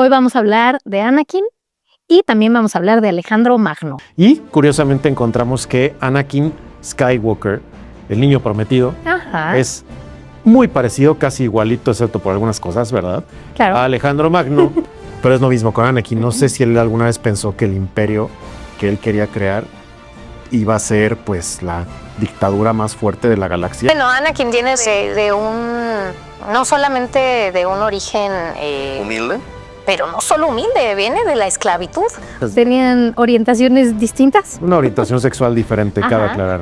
Hoy vamos a hablar de Anakin y también vamos a hablar de Alejandro Magno. Y curiosamente encontramos que Anakin Skywalker, el niño prometido, es muy parecido, casi igualito, excepto por algunas cosas, ¿verdad? Claro. A Alejandro Magno, pero es lo mismo con Anakin. No sé si él alguna vez pensó que el imperio que él quería crear iba a ser, pues, la dictadura más fuerte de la galaxia. Bueno, Anakin viene no solamente de un origen ¿Humilde? pero no solo humilde, viene de la esclavitud. ¿Tenían orientaciones distintas? Una orientación sexual diferente, cabe aclarar.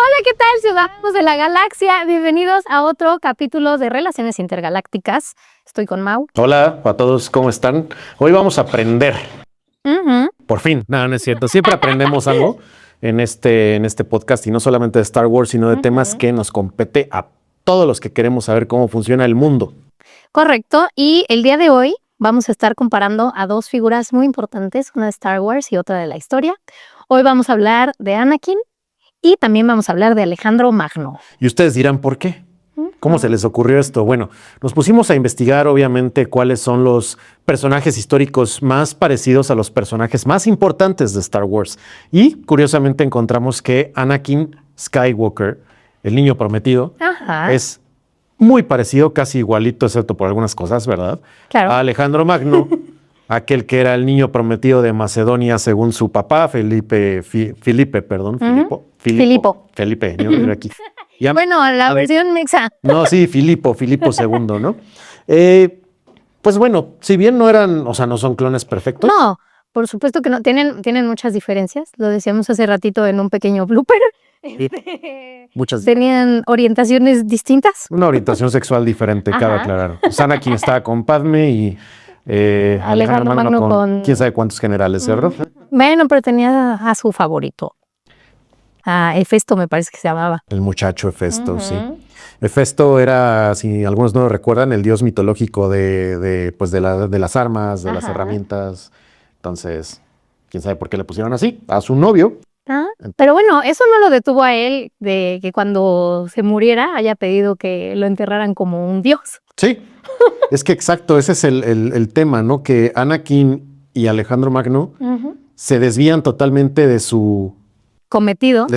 Hola, ¿qué tal, ciudadanos de la galaxia? Bienvenidos a otro capítulo de Relaciones Intergalácticas. Estoy con Mau. Hola a todos, ¿cómo están? Hoy vamos a aprender. Por fin. No es cierto. Siempre aprendemos algo en este podcast, y no solamente de Star Wars, sino de temas que nos compete a todos los que queremos saber cómo funciona el mundo. Correcto. Y el día de hoy vamos a estar comparando a dos figuras muy importantes, una de Star Wars y otra de la historia. Hoy vamos a hablar de Anakin y también vamos a hablar de Alejandro Magno. Y ustedes dirán, ¿por qué? ¿Cómo se les ocurrió esto? Bueno, nos pusimos a investigar, obviamente, cuáles son los personajes históricos más parecidos a los personajes más importantes de Star Wars. Y, curiosamente, encontramos que Anakin Skywalker, el niño prometido, es muy parecido, casi igualito, excepto por algunas cosas, ¿verdad? Claro. A Alejandro Magno, aquel que era el niño prometido de Macedonia según su papá, Felipe, yo aquí. Bueno, la versión mexa. No, sí, Filipo II, ¿no? Pues bueno, si bien no eran, o sea, no son clones perfectos. No, por supuesto que no. Tienen muchas diferencias. Lo decíamos hace ratito en un pequeño blooper. Muchas. Tenían orientaciones distintas. Una orientación sexual diferente, cabe aclarar. Anakin estaba con Padme y Alejandro Magno con quién sabe cuántos generales, ¿verdad? Bueno, pero tenía a su favorito. A Hefesto, me parece que se llamaba. El muchacho Hefesto, sí. Hefesto era, si algunos no lo recuerdan, el dios mitológico de las armas, de las herramientas. Entonces, quién sabe por qué le pusieron así. A su novio. Pero bueno, eso no lo detuvo a él de que cuando se muriera haya pedido que lo enterraran como un dios. Sí, es que exacto, ese es el tema, ¿no? Que Anakin y Alejandro Magno se desvían totalmente de su cometido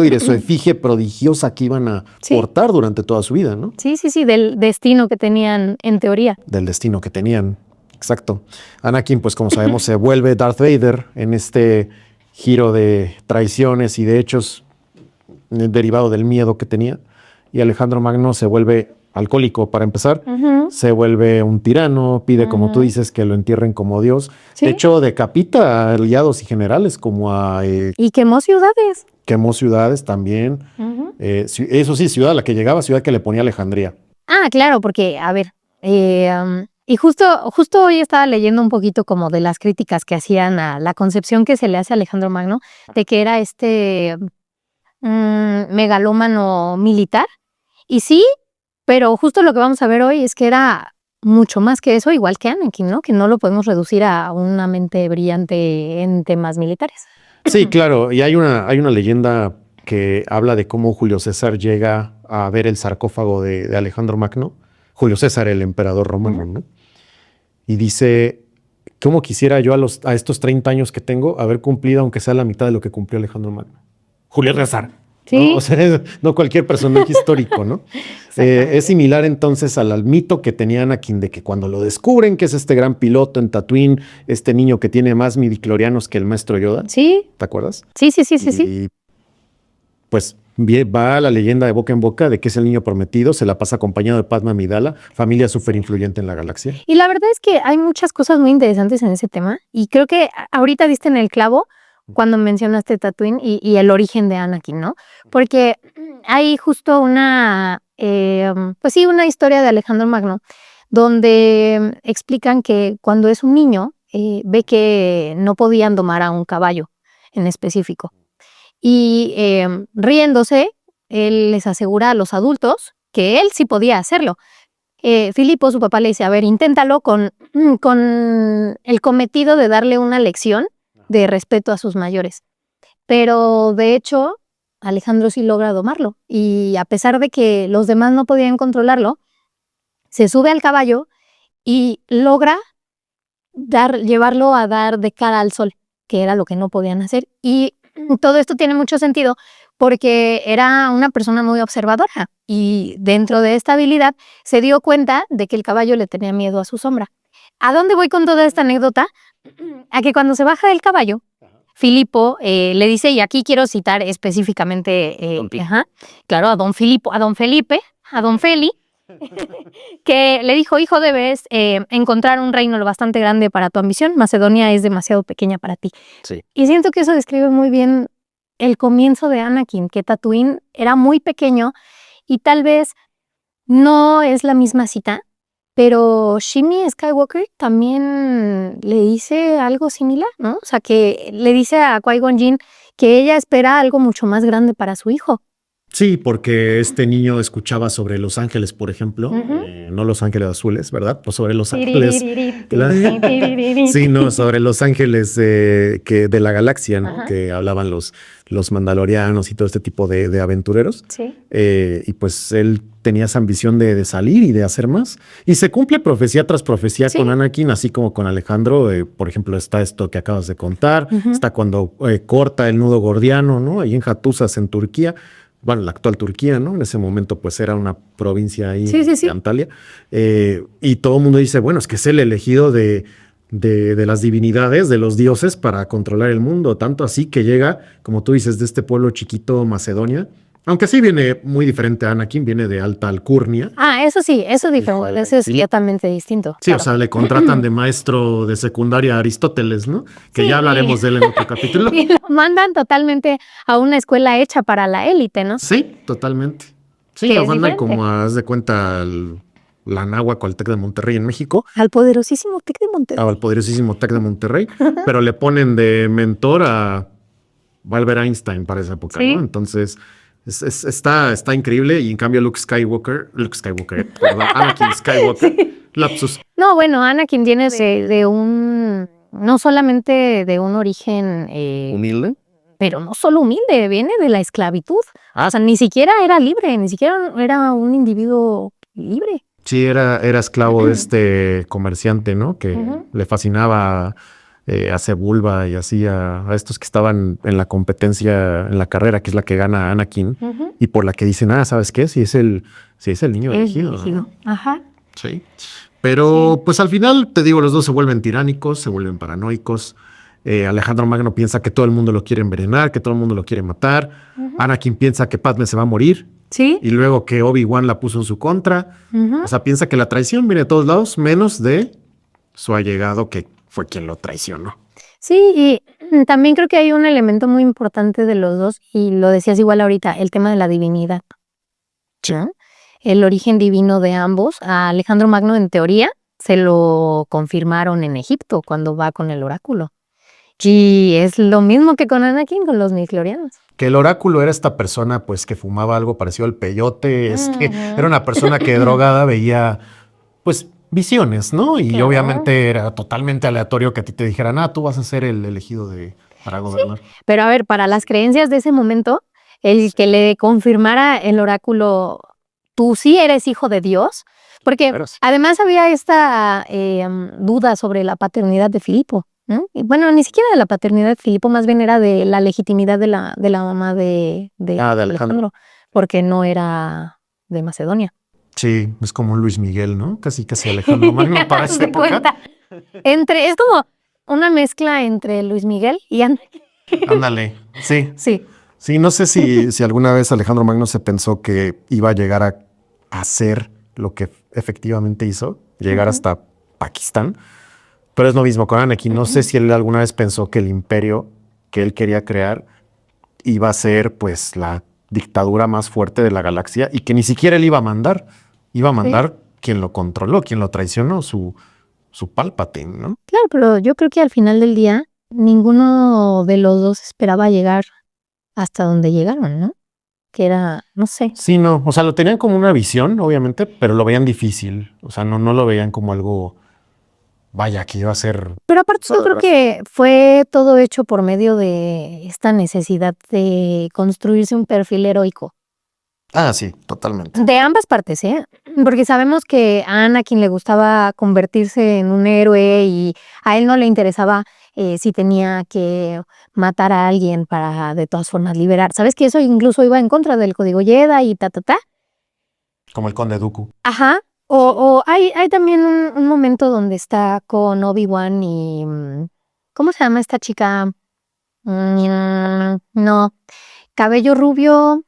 y de su efigie prodigiosa que iban a portar durante toda su vida, ¿no? Sí, del destino que tenían en teoría. Del destino que tenían, exacto. Anakin, pues como sabemos, se vuelve Darth Vader en este giro de traiciones y de hechos derivado del miedo que tenía. Y Alejandro Magno se vuelve alcohólico, para empezar, se vuelve un tirano, pide, como tú dices, que lo entierren como Dios. ¿Sí? De hecho, decapita a aliados y generales como a... y quemó ciudades. Quemó ciudades también. Eso sí, ciudad a la que llegaba, ciudad que le ponía Alejandría. Claro, porque, a ver, y justo hoy estaba leyendo un poquito como de las críticas que hacían a la concepción que se le hace a Alejandro Magno, de que era megalómano militar. Y sí, pero justo lo que vamos a ver hoy es que era mucho más que eso, igual que Anakin, ¿no? Que no lo podemos reducir a una mente brillante en temas militares. Sí, claro. Y hay una leyenda que habla de cómo Julio César llega a ver el sarcófago de Alejandro Magno. Julio César, el emperador romano, ¿no? Y dice, ¿cómo quisiera yo a estos 30 años que tengo haber cumplido, aunque sea la mitad de lo que cumplió Alejandro Magno? Julio César. Sí. ¿No? O sea, no cualquier personaje histórico, ¿no? Es similar entonces al mito que tenía Anakin de que cuando lo descubren que es este gran piloto en Tatooine, este niño que tiene más midichlorianos que el maestro Yoda. Sí. ¿Te acuerdas? Sí. Y pues va la leyenda de boca en boca de que es el niño prometido, se la pasa acompañado de Padme Amidala, familia súper influyente en la galaxia. Y la verdad es que hay muchas cosas muy interesantes en ese tema y creo que ahorita diste en el clavo cuando mencionaste Tatooine y el origen de Anakin, ¿no? Porque hay justo una historia de Alejandro Magno donde explican que cuando es un niño ve que no podían domar a un caballo en específico y riéndose él les asegura a los adultos que él sí podía hacerlo. Filipo, su papá, le dice, a ver, inténtalo con el cometido de darle una lección de respeto a sus mayores. Pero de hecho, Alejandro sí logra domarlo. Y a pesar de que los demás no podían controlarlo, se sube al caballo y logra llevarlo a dar de cara al sol, que era lo que no podían hacer. Y todo esto tiene mucho sentido porque era una persona muy observadora y dentro de esta habilidad se dio cuenta de que el caballo le tenía miedo a su sombra. ¿A dónde voy con toda esta anécdota? A que cuando se baja del caballo, Filipo le dice, y aquí quiero citar específicamente, claro, a don Filipo, a don Felipe, a don Feli, que le dijo, hijo, debes encontrar un reino lo bastante grande para tu ambición. Macedonia es demasiado pequeña para ti. Sí. Y siento que eso describe muy bien el comienzo de Anakin, que Tatooine era muy pequeño y tal vez no es la misma cita, pero Shmi Skywalker también le dice algo similar, ¿no? O sea, que le dice a Qui-Gon Jinn que ella espera algo mucho más grande para su hijo. Sí, porque este niño escuchaba sobre los ángeles, por ejemplo, no los ángeles azules, ¿verdad? Pues sobre los ángeles. Sí, no, sobre los ángeles de la galaxia, ¿no? Que hablaban los mandalorianos y todo este tipo de aventureros. Sí. Y pues él tenía esa ambición de salir y de hacer más. Y se cumple profecía tras profecía con Anakin, así como con Alejandro. Por ejemplo, está esto que acabas de contar, está cuando corta el nudo gordiano, ¿no? Ahí en Hattusas, en Turquía. Bueno, la actual Turquía, ¿no? En ese momento, pues era una provincia ahí de Antalya. Y todo el mundo dice, bueno, es que es el elegido de las divinidades, de los dioses para controlar el mundo. Tanto así que llega, como tú dices, de este pueblo chiquito, Macedonia. Aunque sí viene muy diferente a Anakin, viene de alta alcurnia. Ah, eso sí, eso es totalmente distinto. Sí, claro. O sea, le contratan de maestro de secundaria a Aristóteles, ¿no? Que ya hablaremos de él en otro capítulo. Y lo mandan totalmente a una escuela hecha para la élite, ¿no? Sí, totalmente. Sí, lo mandan como, haz de cuenta, la Anáhuac o al TEC de Monterrey en México. Al poderosísimo TEC de Monterrey. Al poderosísimo TEC de Monterrey. Pero le ponen de mentor a Albert Einstein para esa época, ¿no? Entonces... Está increíble y en cambio Anakin Skywalker, lapsus. No, bueno, Anakin viene no solamente de un origen humilde, pero no solo humilde, viene de la esclavitud. O sea, ni siquiera era libre, ni siquiera era un individuo libre. Sí, era esclavo de este comerciante, ¿no? Que le fascinaba a Sebulba y así a estos que estaban en la competencia, en la carrera, que es la que gana Anakin, y por la que dicen, ¿sabes qué? Si es el niño elegido. ¿No? Ajá. Sí. Pero pues al final, te digo, los dos se vuelven tiránicos, se vuelven paranoicos. Alejandro Magno piensa que todo el mundo lo quiere envenenar, que todo el mundo lo quiere matar. Anakin piensa que Padme se va a morir. Sí. Y luego que Obi-Wan la puso en su contra. O sea, piensa que la traición viene de todos lados, menos de su allegado que fue quien lo traicionó. Sí, y también creo que hay un elemento muy importante de los dos, y lo decías igual ahorita, el tema de la divinidad. ¿No? El origen divino de ambos. A Alejandro Magno, en teoría, se lo confirmaron en Egipto cuando va con el oráculo. Y es lo mismo que con Anakin, con los midichlorianos. Que el oráculo era esta persona, pues, que fumaba algo parecido al peyote. Era una persona que drogada veía, pues, visiones, ¿no? Y obviamente era totalmente aleatorio que a ti te dijeran, tú vas a ser el elegido para gobernar. Pero a ver, para las creencias de ese momento, el que le confirmara el oráculo, tú sí eres hijo de Dios, porque además había esta duda sobre la paternidad de Filipo, ¿no? Y bueno, ni siquiera de la paternidad de Filipo, más bien era de la legitimidad de la mamá de Alejandro, porque no era de Macedonia. Sí, es como un Luis Miguel, ¿no? Casi Alejandro Magno para esta época. Es como una mezcla entre Luis Miguel y Anakin. Ándale, sí. Sí. Sí, no sé si alguna vez Alejandro Magno se pensó que iba a llegar a hacer lo que efectivamente hizo, llegar hasta Pakistán, pero es lo mismo con Anakin. No sé si él alguna vez pensó que el imperio que él quería crear iba a ser, pues, la dictadura más fuerte de la galaxia y que ni siquiera él iba a mandar. Iba a mandar quien lo controló, quien lo traicionó, su Palpatine, ¿no? Claro, pero yo creo que al final del día ninguno de los dos esperaba llegar hasta donde llegaron, ¿no? que era, no sé. Sí, no, o sea, lo tenían como una visión, obviamente, pero lo veían difícil. O sea, no lo veían como algo, vaya, que iba a ser. Pero aparte yo creo que fue todo hecho por medio de esta necesidad de construirse un perfil heroico. Ah, sí, totalmente. De ambas partes, ¿eh? Porque sabemos que a Anakin le gustaba convertirse en un héroe y a él no le interesaba si tenía que matar a alguien para de todas formas liberar. ¿Sabes que eso incluso iba en contra del código Jedi y ta, ta, ta? Como el Conde Dooku. Ajá. O hay también un momento donde está con Obi-Wan y... ¿Cómo se llama esta chica? No. Cabello rubio,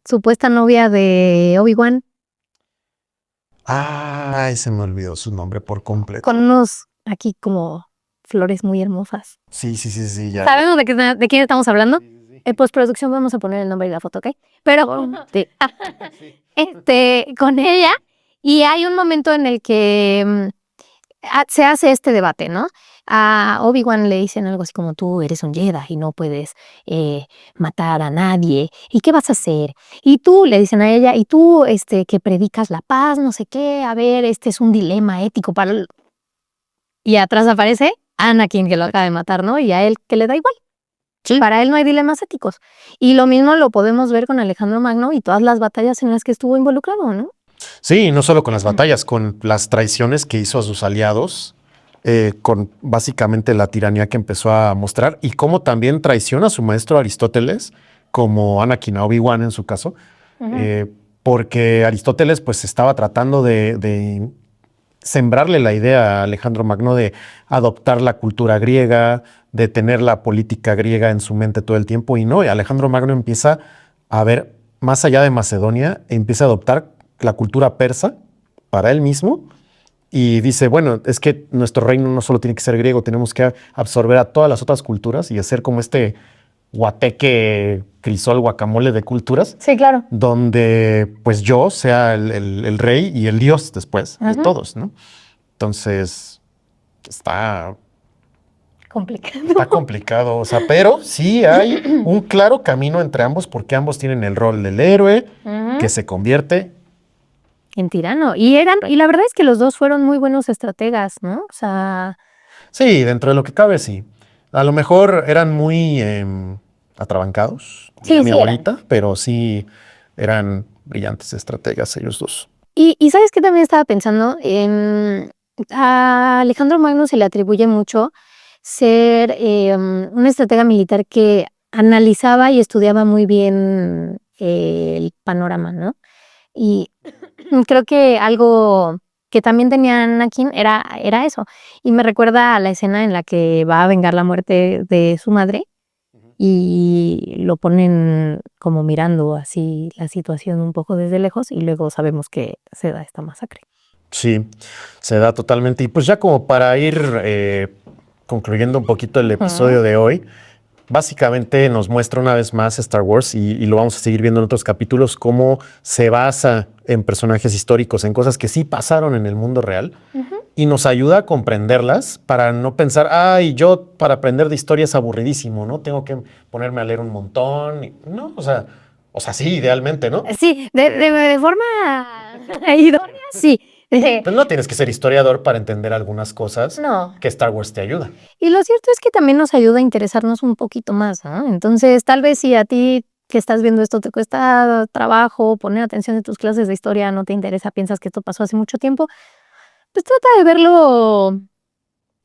supuesta novia de Obi-Wan, Ay, se me olvidó su nombre por completo. con unos aquí como flores muy hermosas. Sí, ya. ¿Sabemos de quién estamos hablando? En postproducción vamos a poner el nombre y la foto, ¿ok? Pero con ella, y hay un momento en el que se hace este debate, ¿no? A Obi-Wan le dicen algo así como tú eres un Jedi y no puedes matar a nadie. ¿Y qué vas a hacer? Y tú, le dicen a ella, y tú que predicas la paz, no sé qué, a ver, este es un dilema ético para... Y atrás aparece Anakin que lo acaba de matar, ¿no? Y a él que le da igual. Sí. Para él no hay dilemas éticos. Y lo mismo lo podemos ver con Alejandro Magno y todas las batallas en las que estuvo involucrado, ¿no? Sí, no solo con las batallas, con las traiciones que hizo a sus aliados, con básicamente la tiranía que empezó a mostrar y cómo también traiciona a su maestro Aristóteles, como Anakin a Obi-Wan en su caso, porque Aristóteles pues estaba tratando de sembrarle la idea a Alejandro Magno de adoptar la cultura griega, de tener la política griega en su mente todo el tiempo, y no, y Alejandro Magno empieza a ver más allá de Macedonia, empieza a adoptar la cultura persa para él mismo y dice, bueno, es que nuestro reino no solo tiene que ser griego, tenemos que absorber a todas las otras culturas y hacer como este guateque, crisol, guacamole de culturas, Sí, claro. donde pues yo sea el rey y el dios después de todos, ¿no? Entonces, está complicado, o sea, pero sí hay un claro camino entre ambos porque ambos tienen el rol del héroe que se convierte en tirano. Y la verdad es que los dos fueron muy buenos estrategas, ¿no? O sea, sí, dentro de lo que cabe, sí. A lo mejor eran muy atrabancados, Sí, mi sí abuelita, pero sí eran brillantes estrategas ellos dos. y ¿sabes qué también estaba pensando? A Alejandro Magno se le atribuye mucho ser un estratega militar que analizaba y estudiaba muy bien el panorama, ¿no? Y creo que algo que también tenía Anakin era eso. Y me recuerda a la escena en la que va a vengar la muerte de su madre y lo ponen como mirando así la situación un poco desde lejos y luego sabemos que se da esta masacre. Sí, se da totalmente. Y pues ya como para ir concluyendo un poquito el episodio de hoy, básicamente nos muestra una vez más Star Wars y lo vamos a seguir viendo en otros capítulos, cómo se basa en personajes históricos, en cosas que sí pasaron en el mundo real y nos ayuda a comprenderlas para no pensar, ay, yo para aprender de historia es aburridísimo, ¿no? Tengo que ponerme a leer un montón. No, o sea, sí, idealmente, ¿no? Sí, de forma idónea, sí. Pero no tienes que ser historiador para entender algunas cosas No. que Star Wars te ayuda. Y lo cierto es que también nos ayuda a interesarnos un poquito más, ¿no? Entonces, tal vez si a ti que estás viendo esto te cuesta trabajo poner atención en tus clases de historia, no te interesa, piensas que esto pasó hace mucho tiempo, pues trata de verlo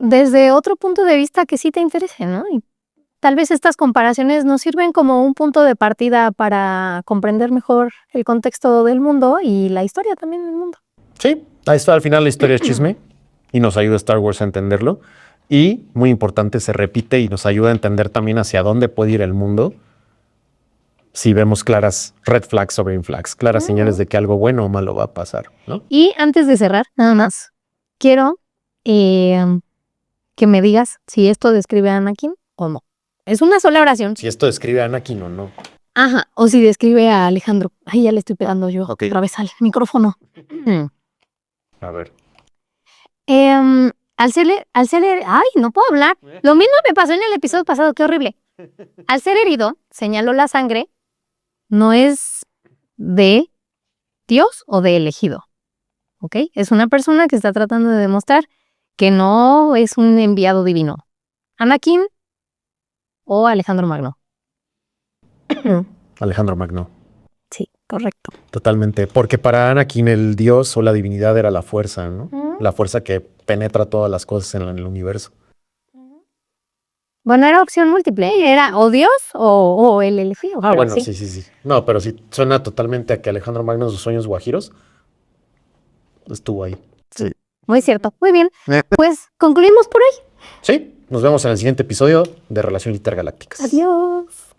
desde otro punto de vista que sí te interese, ¿no? Y tal vez estas comparaciones nos sirven como un punto de partida para comprender mejor el contexto del mundo y la historia también del mundo. Sí, ahí está, al final la historia es chisme y nos ayuda Star Wars a entenderlo. Y, muy importante, se repite y nos ayuda a entender también hacia dónde puede ir el mundo si vemos claras red flags o green flags, claras señales de que algo bueno o malo va a pasar, ¿no? Y antes de cerrar, nada más, quiero que me digas si esto describe a Anakin o no. Es una sola oración. Si esto describe a Anakin o no. Ajá, o si describe a Alejandro. Ay, ya le estoy pegando yo Ok. otra vez al micrófono. A ver. Al ser, ay, no puedo hablar. Lo mismo me pasó en el episodio pasado, qué horrible. Al ser herido, señaló la sangre no es de Dios o de elegido, ¿ok? Es una persona que está tratando de demostrar que no es un enviado divino. Anakin o Alejandro Magno. Alejandro Magno. Sí, correcto. Totalmente. Porque para Anakin el dios o la divinidad era la fuerza, ¿no? La fuerza que penetra todas las cosas en el universo. Bueno, era opción múltiple. Era o Dios o el elegido. Ah, pero bueno, sí. No, pero sí suena totalmente a que Alejandro Magno en sus sueños guajiros estuvo ahí. Sí. Muy cierto. Muy bien. Pues concluimos por hoy. Sí, nos vemos en el siguiente episodio de Relaciones Intergalácticas. Adiós.